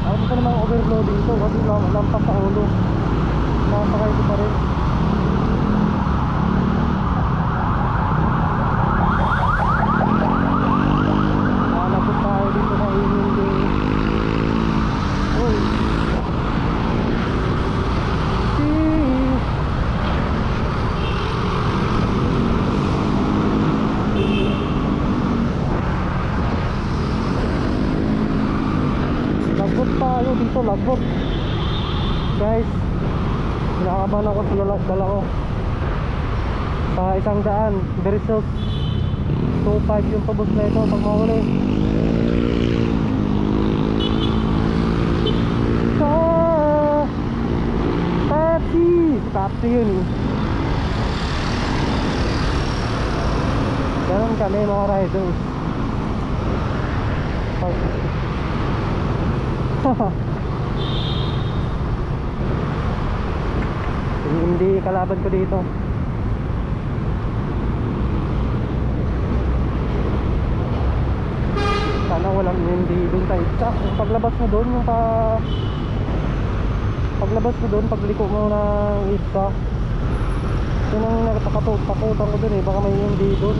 Ako gusto namang overload dito kasi lampas sa ulo. Nakasakay ko pa rin. Nalabot tayo dito sa hindi. Uy. Lagbot tayo dito, lagbot. Guys, kinakabahan ako sa dala ko. Sa 100 versus 2.5 yung pabos na ito pag mahuli. Sa Pepsi yun eh. Ganun kami mga riders. Hindi kalaban ko dito. Sana walang hindi dun tayo. Yung paglabas mo dun, yung paglabas mo dun, pagliko mo ng isa, yun ang nakatakutan ko dun eh. Baka may hindi dun.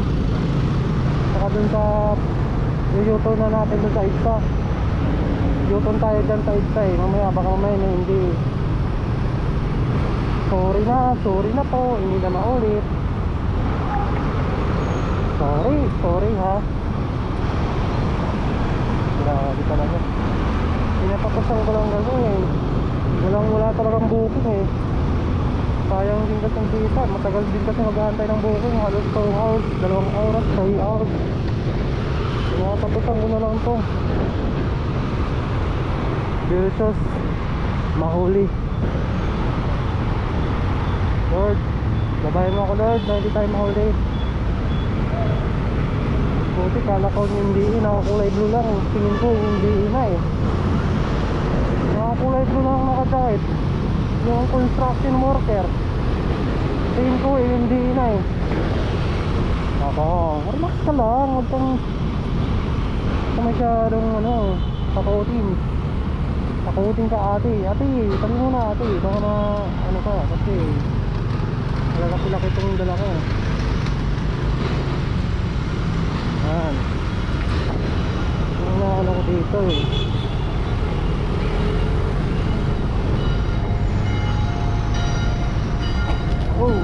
Saka dun sa U-turn na natin dun sa isa. U-turn tayo dyan sa isa eh. Mamaya baka mamaya na hindi. Sorry na po, hindi na maulit. Sorry ha. Grabe talaga. Pinapatasan ko lang gagawin. Wala talagang booking eh. Sayang din kasi ang kita. Matagal din kasi mag-aantay ng booking. Halos 2 hours, 2 oras, 3 hours. Pinapatasan ko na lang to versus mahuli. Lord, babayan mo ako Lord na hindi tayo mahuli. Buti kala ko hindi nakakulay blue lang. Tingin ko hindi na eh. Nakakulay blue lang nakadahit. Yung construction worker, tingin ko hindi na eh. Ako, relax ka lang. Huwag kang masyadong takutin ka ate. Tabi mo na ate. Baka na ano ka kasi malaki-laki itong dala ko. Yan. Yung naano ko dito eh. Oh.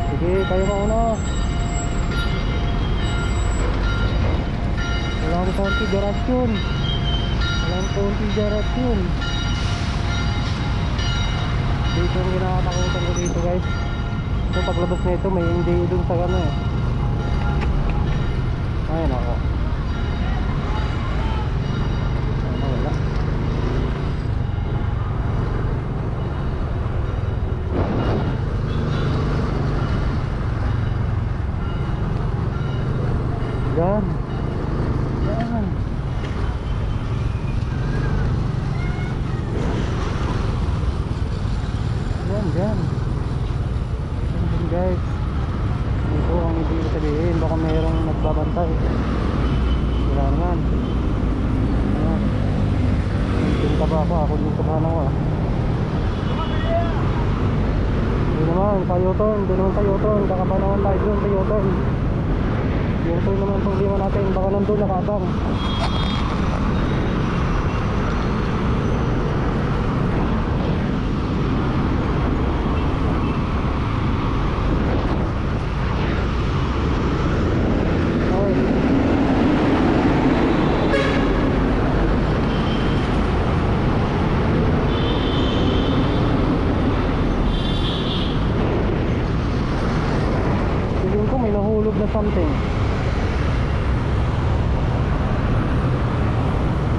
Sige, kayo mauna. Walang konsiderasyon. Dito yung ginakatakutan ko dito guys. So paglabas nito may hindi dun sa gano eh. Ayun ako. Wala. Yan. Guys, ito ang ibig sabihin, baka mayroong nagbabantay. Wala naman. Pinta ba ako din sa banaw ah. Hindi naman, sa U-turn, doon naman sa U-turn, kakapanawan tayo doon sa U-turn. U-turn naman problema natin, baka nandun nakabang.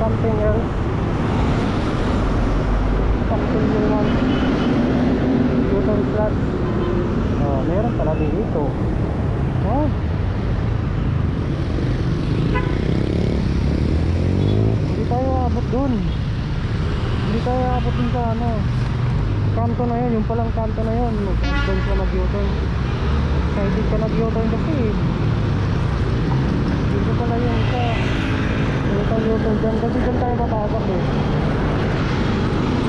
Something else, something you want. U-turn slot. Oh, meron pala dito. Oh, hindi tayo abot dun. Hindi tayo abot dun sa ano kanto na yun, yung palang kanto na yun. Doon ka nag-U-turn. Excited ka nag-U-turn kasi hindi ka pala yung isa. Ito U-turn dyan. Kasi dyan tayo papasok eh.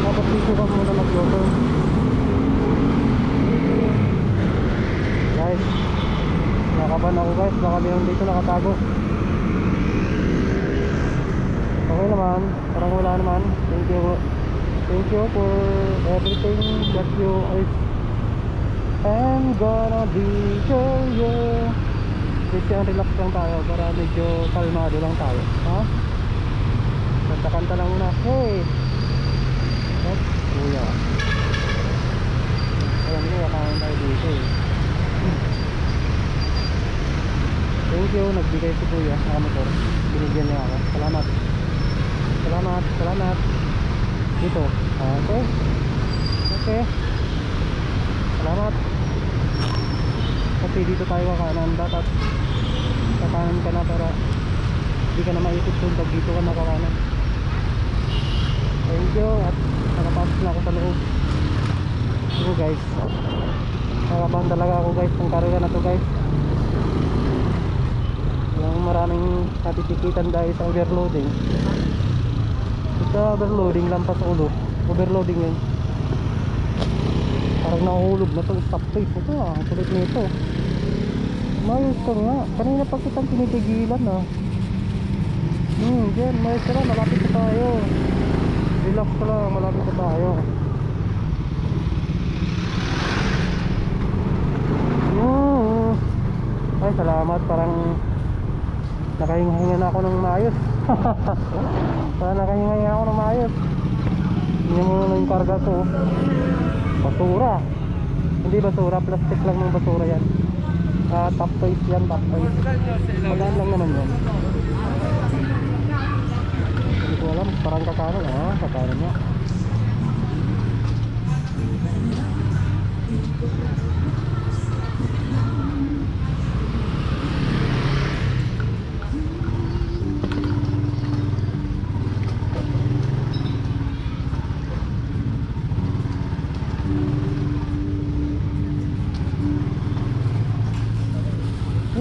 Dapat dito ka muna mag-U-turn. Guys, nakaban ako guys. Baka mayroon dito nakatago. Okay naman. Parang wala naman. Thank you. Thank you for everything that you is. I'm gonna be sure you. Kasi relax lang tayo para medyo kalmado lang tayo. Ha? Kanta-kanta lang muna. Hey! Yes, kuya. Alam niyo, kakain tayo dito eh. Thank you, nagbigay si kuya sa motor. Binigyan niya ako. Salamat. Salamat, salamat. Dito. Okay. Okay. Salamat. Kasi dito tayo kakanan. Dapat kakanan ka na para hindi ka na maikot doon pag dito ka nakakanan. Thank you. At nakapasok na ako sa loob. So guys, nakabahan talaga ako guys ng karga na to guys. Yung maraming natitikitan dahil sa overloading. Ito overloading, lampas ulo. Overloading yun. Parang nahulog na to. Stop tape ito ah. Ang kulit nito. Mayos ka nga. Kanina pa kitang tinitigilan ah. Diyan, mayos ka lang. Malapit na tayo. Relax ka lang. Malapit na tayo. Ay salamat. Parang nakahinga na ako ng maayos. Parang nakahinga ako ng maayos. Hindi mo na yung karga ko. Basura. Hindi basura, plastic lang ng basura yan. Top toys yan, top toys. Magaan lang naman yan. Hindi ko alam, parang kakano. Kakano niya.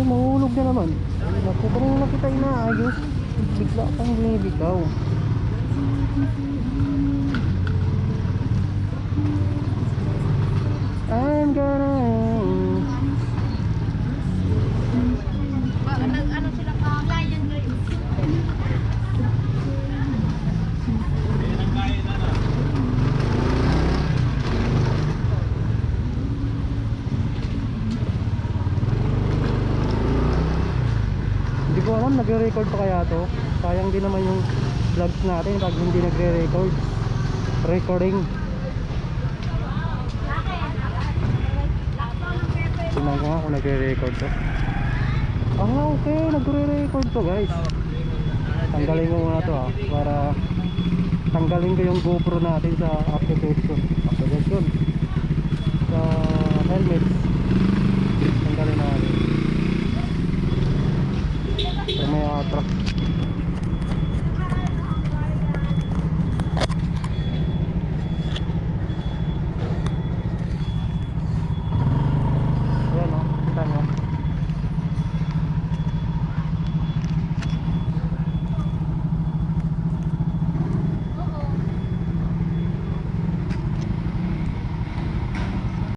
Mahulog na naman. Naku, parang na kita inaayos. Bigla kang bumibitaw. I'm gonna ano sila ka client rin. Hindi ko alam, nagre-record pa kaya to. Sayang din naman yung vlogs natin pag hindi nagre-record. Recording. Tingnan ko nga kung nagre-record to. Okay, nagre-record to guys. Tanggalin ko muna to para tanggalin ko yung GoPro natin sa application sa helmet. Tanggalin natin. So may attract.